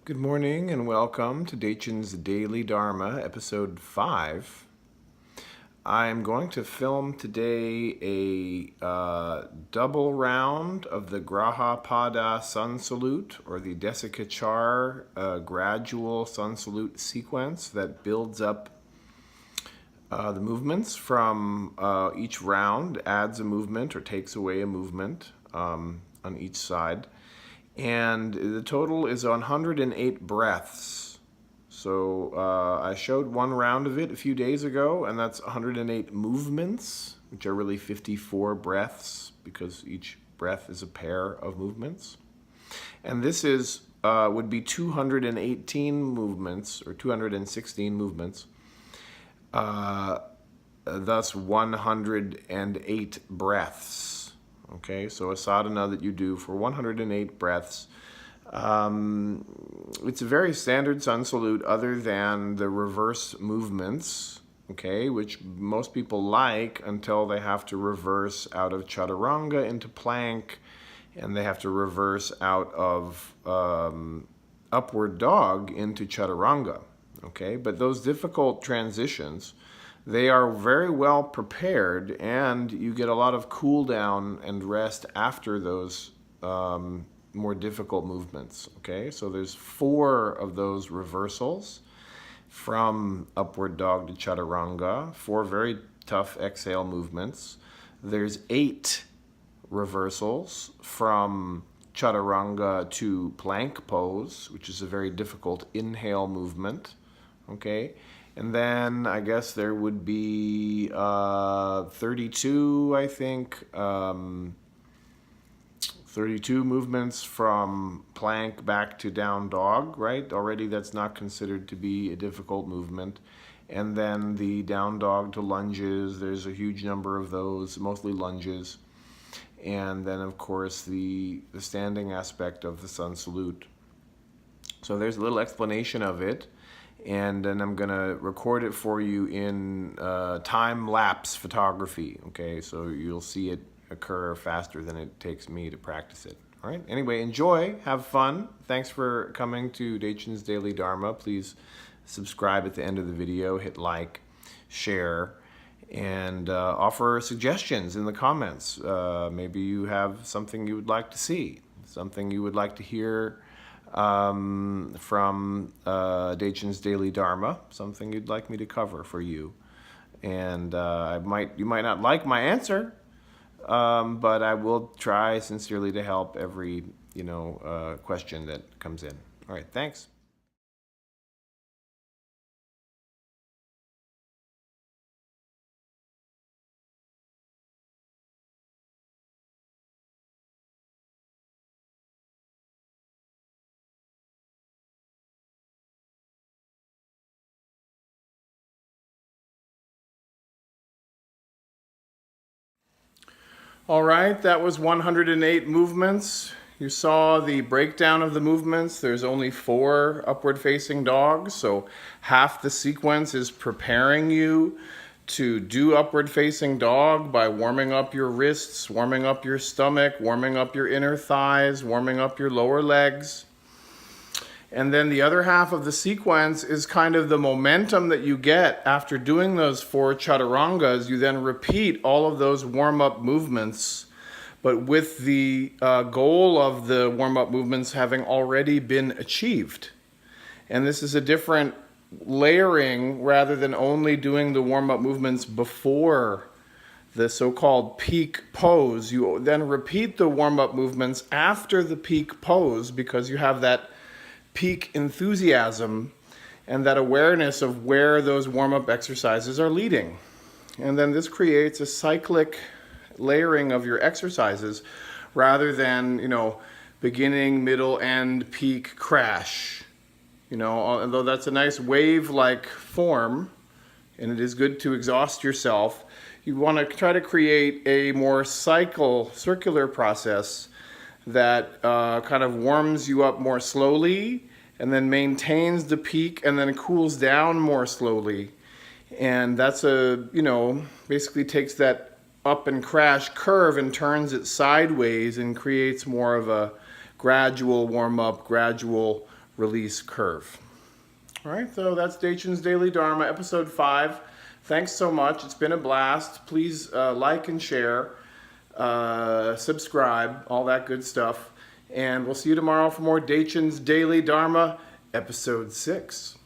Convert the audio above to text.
Good morning and welcome to Dechen's Daily Dharma, episode 5. I'm going to film today a double round of the Grahapada Sun Salute, or the Desikachar gradual Sun Salute sequence that builds up the movements from each round, adds a movement or takes away a movement on each side. And the total is 108 breaths. So I showed one round of it a few days ago, and that's 108 movements, which are really 54 breaths because each breath is a pair of movements. And this is would be 218 movements or 216 movements, thus 108 breaths. Okay, so a sadhana that you do for 108 breaths. It's a very standard sun salute other than the reverse movements, okay, which most people like until they have to reverse out of chaturanga into plank, and they have to reverse out of upward dog into chaturanga, okay? But those difficult transitions, they are very well prepared, and you get a lot of cool down and rest after those more difficult movements, okay? So there's 4 of those reversals from upward dog to chaturanga, 4 very tough exhale movements. There's 8 reversals from chaturanga to plank pose, which is a very difficult inhale movement, okay? And then I guess there would be 32, I think, 32 movements from plank back to down dog, right? Already that's not considered to be a difficult movement. And then the down dog to lunges, there's a huge number of those, mostly lunges. And then, of course, the standing aspect of the sun salute. So there's a little explanation of it. And then I'm going to record it for you in time-lapse photography, okay? So you'll see it occur faster than it takes me to practice it, all right? Anyway, enjoy, have fun. Thanks for coming to Dechen's Daily Dharma. Please subscribe at the end of the video, hit like, share, and offer suggestions in the comments. Maybe you have something you would like to see, something you would like to hear from Dechen's Daily Dharma, something you'd like me to cover for you. And you might not like my answer, but I will try sincerely to help every question that comes in. All right, thanks. All right, that was 108 movements. You saw the breakdown of the movements. There's only 4 upward facing dogs, so half the sequence is preparing you to do upward facing dog by warming up your wrists, warming up your stomach, warming up your inner thighs, warming up your lower legs. And then the other half of the sequence is kind of the momentum that you get after doing those 4 chaturangas. You then repeat all of those warm-up movements, but with the goal of the warm-up movements having already been achieved. And this is a different layering rather than only doing the warm-up movements before the so-called peak pose. You then repeat the warm-up movements after the peak pose because you have that peak enthusiasm and that awareness of where those warm-up exercises are leading. And then this creates a cyclic layering of your exercises rather than, beginning, middle, end, peak, crash. Although that's a nice wave-like form, and it is good to exhaust yourself, you want to try to create a more circular process that kind of warms you up more slowly and then maintains the peak and then cools down more slowly. And that's basically takes that up and crash curve and turns it sideways and creates more of a gradual warm up, gradual release curve. All right, so that's Dechen's Daily Dharma, episode 5. Thanks so much. It's been a blast. Please like and share, subscribe, all that good stuff. And we'll see you tomorrow for more Dechen's Daily Dharma, episode 6.